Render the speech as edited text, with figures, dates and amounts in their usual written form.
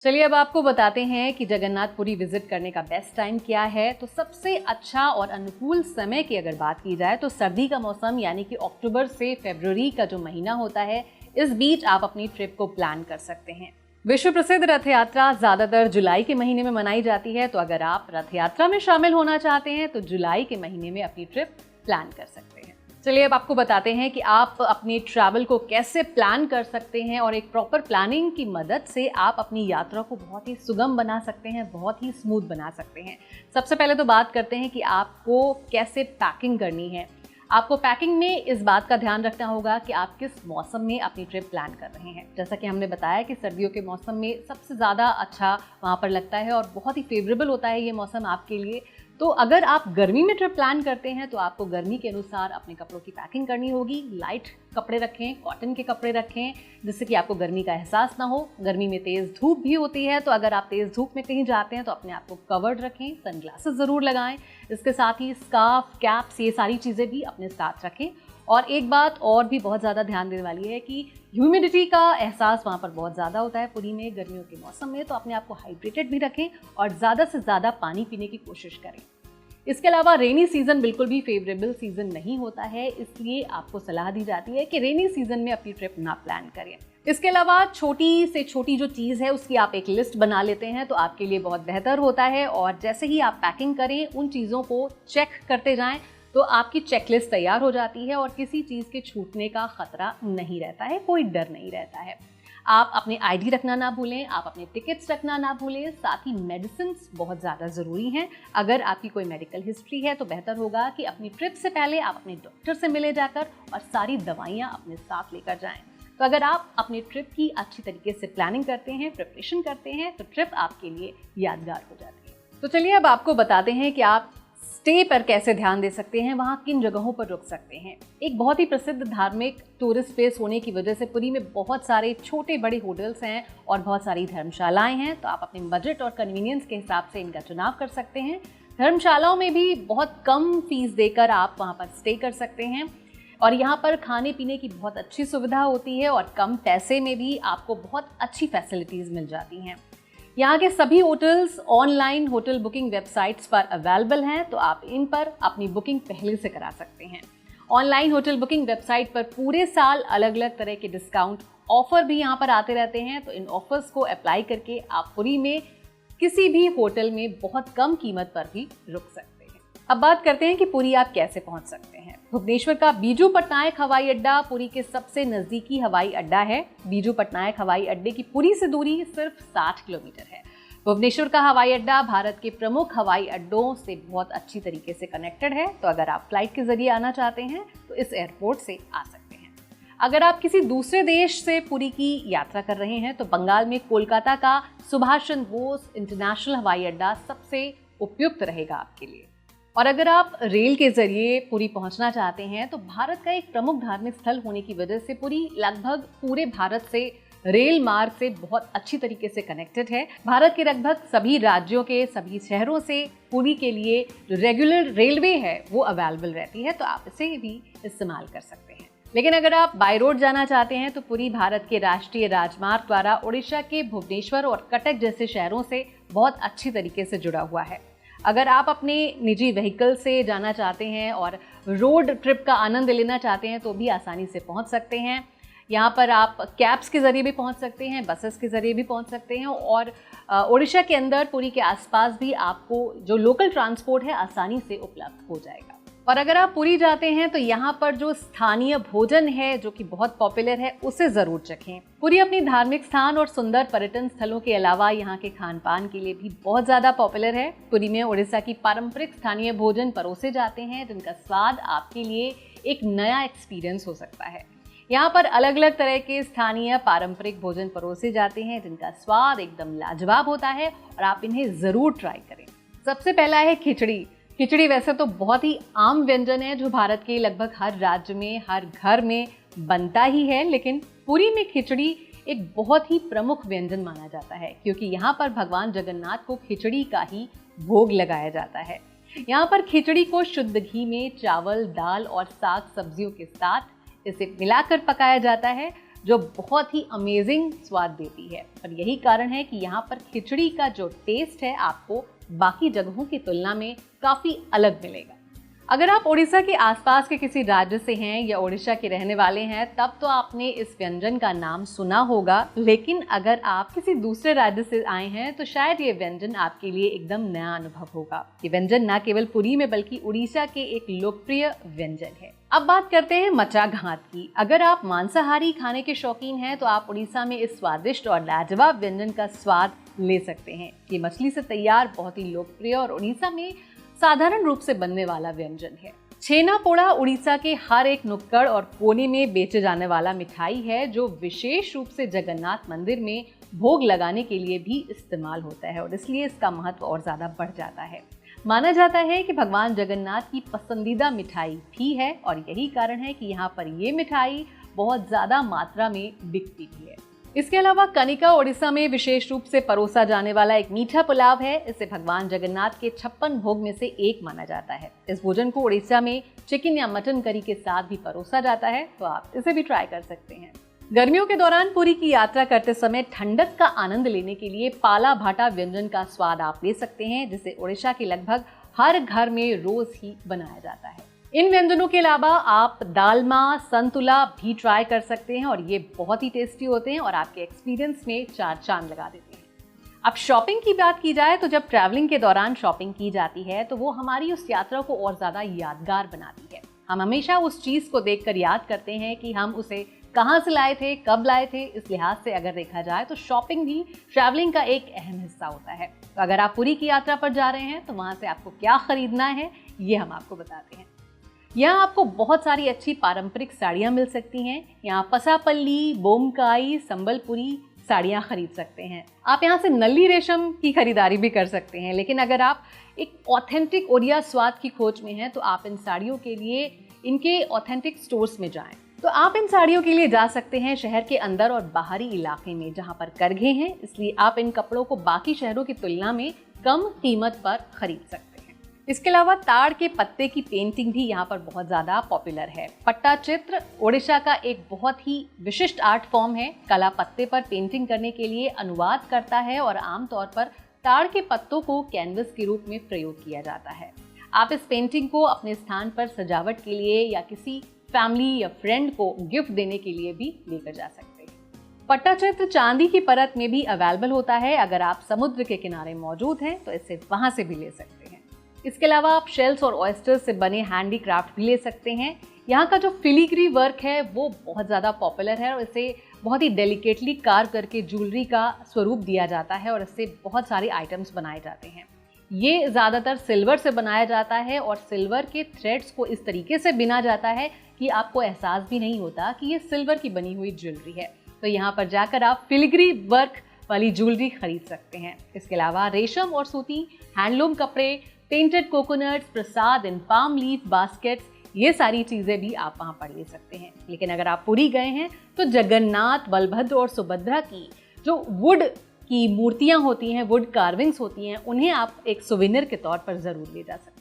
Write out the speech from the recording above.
चलिए अब आपको बताते हैं कि जगन्नाथपुरी विजिट करने का बेस्ट टाइम क्या है। तो सबसे अच्छा और अनुकूल समय की अगर बात की जाए तो सर्दी का मौसम यानी कि अक्टूबर से फरवरी का जो महीना होता है, इस बीच आप अपनी ट्रिप को प्लान कर सकते हैं। विश्व प्रसिद्ध रथ यात्रा ज्यादातर जुलाई के महीने में मनाई जाती है, तो अगर आप रथ यात्रा में शामिल होना चाहते हैं तो जुलाई के महीने में अपनी ट्रिप प्लान कर सकते हैं। चलिए अब आपको बताते हैं कि आप अपनी ट्रैवल को कैसे प्लान कर सकते हैं और एक प्रॉपर प्लानिंग की मदद से आप अपनी यात्रा को बहुत ही सुगम बना सकते हैं, बहुत ही स्मूथ बना सकते हैं। सबसे पहले तो बात करते हैं कि आपको कैसे पैकिंग करनी है। आपको पैकिंग में इस बात का ध्यान रखना होगा कि आप किस मौसम में अपनी ट्रिप प्लान कर रहे हैं। जैसा कि हमने बताया कि सर्दियों के मौसम में सबसे ज़्यादा अच्छा वहाँ पर लगता है और बहुत ही फेवरेबल होता है ये मौसम आपके लिए। तो अगर आप गर्मी में ट्रिप प्लान करते हैं तो आपको गर्मी के अनुसार अपने कपड़ों की पैकिंग करनी होगी। लाइट कपड़े रखें, कॉटन के कपड़े रखें, जिससे कि आपको गर्मी का एहसास ना हो। गर्मी में तेज़ धूप भी होती है, तो अगर आप तेज़ धूप में कहीं जाते हैं तो अपने आप को कवर्ड रखें, सनग्लासेस ज़रूर लगाएं। इसके साथ ही स्कार्फ, कैप्स, ये सारी चीज़ें भी अपने साथ रखें। और एक बात और भी बहुत ज़्यादा ध्यान देने वाली है कि ह्यूमिडिटी का एहसास वहाँ पर बहुत ज़्यादा होता है पुरी में गर्मियों के मौसम में, तो अपने आप को हाइड्रेटेड भी रखें और ज़्यादा से ज़्यादा पानी पीने की कोशिश करें। इसके अलावा रेनी सीजन बिल्कुल भी फेवरेबल सीजन नहीं होता है, इसलिए आपको सलाह दी जाती है कि रेनी सीजन में अपनी ट्रिप ना प्लान करें। इसके अलावा छोटी से छोटी जो चीज़ है उसकी आप एक लिस्ट बना लेते हैं तो आपके लिए बहुत बेहतर होता है। और जैसे ही आप पैकिंग करें उन चीज़ों को चेक करते जाएं तो आपकी चेकलिस्ट तैयार हो जाती है और किसी चीज़ के छूटने का खतरा नहीं रहता है, कोई डर नहीं रहता है। आप अपने आईडी रखना ना भूलें, आप अपने टिकट्स रखना ना भूलें। साथ ही मेडिसिन्स बहुत ज़्यादा ज़रूरी हैं। अगर आपकी कोई मेडिकल हिस्ट्री है तो बेहतर होगा कि अपनी ट्रिप से पहले आप अपने डॉक्टर से मिले जाकर और सारी दवाइयाँ अपने साथ लेकर जाएं। तो अगर आप अपनी ट्रिप की अच्छी तरीके से प्लानिंग करते हैं, प्रिपरेशन करते हैं, तो ट्रिप आपके लिए यादगार हो जाती है। तो चलिए अब आपको बताते हैं कि आप स्टे पर कैसे ध्यान दे सकते हैं, वहाँ किन जगहों पर रुक सकते हैं। एक बहुत ही प्रसिद्ध धार्मिक टूरिस्ट प्लेस होने की वजह से पुरी में बहुत सारे छोटे बड़े होटल्स हैं और बहुत सारी धर्मशालाएं हैं, तो आप अपने बजट और कन्वीनियंस के हिसाब से इनका चुनाव कर सकते हैं। धर्मशालाओं में भी बहुत कम फीस देकर आप वहाँ पर स्टे कर सकते हैं और यहाँ पर खाने पीने की बहुत अच्छी सुविधा होती है और कम पैसे में भी आपको बहुत अच्छी फैसिलिटीज़ मिल जाती हैं। यहाँ के सभी hotels online hotel booking websites पर अवेलेबल हैं, तो आप इन पर अपनी बुकिंग पहले से करा सकते हैं। ऑनलाइन होटल बुकिंग वेबसाइट पर पूरे साल अलग अलग तरह के डिस्काउंट ऑफर भी यहाँ पर आते रहते हैं, तो इन ऑफर्स को अप्लाई करके आप पुरी में किसी भी होटल में बहुत कम कीमत पर भी रुक सकते हैं। अब बात करते हैं कि पुरी आप कैसे पहुंच सकते हैं। भुवनेश्वर का बीजू पटनायक हवाई अड्डा पुरी के सबसे नज़दीकी हवाई अड्डा है। बीजू पटनायक हवाई अड्डे की पुरी से दूरी सिर्फ 60 किलोमीटर है। भुवनेश्वर का हवाई अड्डा भारत के प्रमुख हवाई अड्डों से बहुत अच्छी तरीके से कनेक्टेड है, तो अगर आप फ्लाइट के जरिए आना चाहते हैं तो इस एयरपोर्ट से आ सकते हैं। अगर आप किसी दूसरे देश से पुरी की यात्रा कर रहे हैं तो बंगाल में कोलकाता का सुभाष चंद्र बोस इंटरनेशनल हवाई अड्डा सबसे उपयुक्त रहेगा आपके लिए। और अगर आप रेल के जरिए पुरी पहुंचना चाहते हैं तो भारत का एक प्रमुख धार्मिक स्थल होने की वजह से पुरी लगभग पूरे भारत से रेल मार्ग से बहुत अच्छी तरीके से कनेक्टेड है। भारत के लगभग सभी राज्यों के सभी शहरों से पुरी के लिए जो रेगुलर रेलवे है वो अवेलेबल रहती है, तो आप इसे भी इस्तेमाल कर सकते हैं। लेकिन अगर आप बाय रोड जाना चाहते हैं तो पुरी भारत के राष्ट्रीय राजमार्ग द्वारा उड़ीसा के भुवनेश्वर और कटक जैसे शहरों से बहुत अच्छी तरीके से जुड़ा हुआ है। अगर आप अपने निजी व्हीकल से जाना चाहते हैं और रोड ट्रिप का आनंद लेना चाहते हैं तो भी आसानी से पहुंच सकते हैं। यहाँ पर आप कैब्स के ज़रिए भी पहुंच सकते हैं, बसेस के ज़रिए भी पहुंच सकते हैं और उड़ीसा के अंदर पुरी के आसपास भी आपको जो लोकल ट्रांसपोर्ट है आसानी से उपलब्ध हो जाएगा। और अगर आप पुरी जाते हैं तो यहाँ पर जो स्थानीय भोजन है जो कि बहुत पॉपुलर है उसे ज़रूर चखें। पुरी अपनी धार्मिक स्थान और सुंदर पर्यटन स्थलों के अलावा यहाँ के खान पान के लिए भी बहुत ज़्यादा पॉपुलर है। पुरी में उड़ीसा की पारंपरिक स्थानीय भोजन परोसे जाते हैं जिनका स्वाद आपके लिए एक नया एक्सपीरियंस हो सकता है। यहाँ पर अलग अलग तरह के स्थानीय पारंपरिक भोजन परोसे जाते हैं जिनका स्वाद एकदम लाजवाब होता है और आप इन्हें ज़रूर ट्राई करें। सबसे पहला है खिचड़ी। खिचड़ी वैसे तो बहुत ही आम व्यंजन है जो भारत के लगभग हर राज्य में, हर घर में बनता ही है, लेकिन पुरी में खिचड़ी एक बहुत ही प्रमुख व्यंजन माना जाता है क्योंकि यहाँ पर भगवान जगन्नाथ को खिचड़ी का ही भोग लगाया जाता है। यहाँ पर खिचड़ी को शुद्ध घी में चावल, दाल और साग सब्जियों के साथ इसे मिलाकर पकाया जाता है। जो बहुत ही अमेजिंग स्वाद देती है। और यही कारण है कि यहाँ पर खिचड़ी का जो टेस्ट है आपको बाकी जगहों की तुलना में काफ़ी अलग मिलेगा। अगर आप उड़ीसा के आसपास के किसी राज्य से हैं या उड़ीसा के रहने वाले हैं तब तो आपने इस व्यंजन का नाम सुना होगा, लेकिन अगर आप किसी दूसरे राज्य से आए हैं तो शायद ये व्यंजन आपके लिए एकदम नया अनुभव होगा। ये व्यंजन न केवल पुरी में बल्कि उड़ीसा के एक लोकप्रिय व्यंजन है। अब बात करते हैं मचा घात की। अगर आप मांसाहारी खाने के शौकीन हैं तो आप उड़ीसा में इस स्वादिष्ट और लाजवाब व्यंजन का स्वाद ले सकते हैं। ये मछली से तैयार बहुत ही लोकप्रिय और उड़ीसा में साधारण रूप से बनने वाला व्यंजन है। छेना पोड़ा उड़ीसा के हर एक नुक्कड़ और कोने में बेचे जाने वाला मिठाई है, जो विशेष रूप से जगन्नाथ मंदिर में भोग लगाने के लिए भी इस्तेमाल होता है और इसलिए इसका महत्व और ज़्यादा बढ़ जाता है। माना जाता है कि भगवान जगन्नाथ की पसंदीदा मिठाई भी है और यही कारण है कि यहाँ पर ये मिठाई बहुत ज़्यादा मात्रा में बिकती भी है। इसके अलावा कनिका उड़ीसा में विशेष रूप से परोसा जाने वाला एक मीठा पुलाव है। इसे भगवान जगन्नाथ के 56 भोग में से एक माना जाता है। इस भोजन को उड़ीसा में चिकन या मटन करी के साथ भी परोसा जाता है, तो आप इसे भी ट्राई कर सकते हैं। गर्मियों के दौरान पुरी की यात्रा करते समय ठंडक का आनंद लेने के लिए पाला भाटा व्यंजन का स्वाद आप ले सकते हैं, जिसे उड़ीसा के लगभग हर घर में रोज ही बनाया जाता है। इन व्यंजनों के अलावा आप दालमा, संतुला भी ट्राई कर सकते हैं और ये बहुत ही टेस्टी होते हैं और आपके एक्सपीरियंस में 4 चांद लगा देते हैं। अब शॉपिंग की बात की जाए तो जब ट्रैवलिंग के दौरान शॉपिंग की जाती है तो वो हमारी उस यात्रा को और ज़्यादा यादगार बनाती है। हम हमेशा उस चीज़ को देखकर याद करते हैं कि हम उसे कहाँ से लाए थे, कब लाए थे। इस लिहाज से अगर देखा जाए तो शॉपिंग भी ट्रैवलिंग का एक अहम हिस्सा होता है। तो अगर आप पुरी की यात्रा पर जा रहे हैं तो वहाँ से आपको क्या खरीदना है ये हम आपको बताते हैं। यहाँ आपको बहुत सारी अच्छी पारंपरिक साड़ियाँ मिल सकती हैं। यहाँ पसापल्ली, बोमकाई, संबलपुरी साड़ियाँ खरीद सकते हैं। आप यहाँ से नल्ली रेशम की खरीदारी भी कर सकते हैं। लेकिन अगर आप एक ऑथेंटिक ओडिया स्वाद की खोज में हैं तो आप इन साड़ियों के लिए इनके ऑथेंटिक स्टोर्स में जाएं। तो आप इन साड़ियों के लिए जा सकते हैं शहर के अंदर और बाहरी इलाके में जहाँ पर करघे हैं, इसलिए आप इन कपड़ों को बाकी शहरों की तुलना में कम कीमत पर खरीद सकते हैं। इसके अलावा ताड़ के पत्ते की पेंटिंग भी यहाँ पर बहुत ज़्यादा पॉपुलर है। पट्टा चित्र ओडिशा का एक बहुत ही विशिष्ट आर्ट फॉर्म है। कला पत्ते पर पेंटिंग करने के लिए अनुवाद करता है और आमतौर पर ताड़ के पत्तों को कैनवस के रूप में प्रयोग किया जाता है। आप इस पेंटिंग को अपने स्थान पर सजावट के लिए या किसी फैमिली या फ्रेंड को गिफ्ट देने के लिए भी लेकर जा सकते हैं। पट्टा चित्र चांदी की परत में भी अवेलेबल होता है। अगर आप समुद्र के किनारे मौजूद हैं तो इसे वहां से भी ले सकते हैं। इसके अलावा आप शेल्स और ऑयस्टर्स से बने हैंडीक्राफ्ट भी ले सकते हैं। यहाँ का जो फिलीग्री वर्क है वो बहुत ज़्यादा पॉपुलर है और इसे बहुत ही डेलिकेटली कार्व करके ज्वेलरी का स्वरूप दिया जाता है और इससे बहुत सारे आइटम्स बनाए जाते हैं। ये ज़्यादातर सिल्वर से बनाया जाता है और सिल्वर के थ्रेड्स को इस तरीके से बिना जाता है कि आपको एहसास भी नहीं होता कि ये सिल्वर की बनी हुई ज्वेलरी है। तो यहाँ पर जाकर आप फिलीग्री वर्क वाली ज्वेलरी खरीद सकते हैं। इसके अलावा रेशम और सूती हैंडलूम कपड़े, पेंटेड कोकोनट्स, प्रसाद इन पाम लीफ बास्केट्स, ये सारी चीज़ें भी आप वहाँ पर ले सकते हैं। लेकिन अगर आप पुरी गए हैं तो जगन्नाथ, बलभद्र और सुभद्रा की जो वुड की मूर्तियाँ होती हैं, वुड कार्विंग्स होती हैं, उन्हें आप एक सुवेनिर के तौर पर ज़रूर ले जा सकते हैं।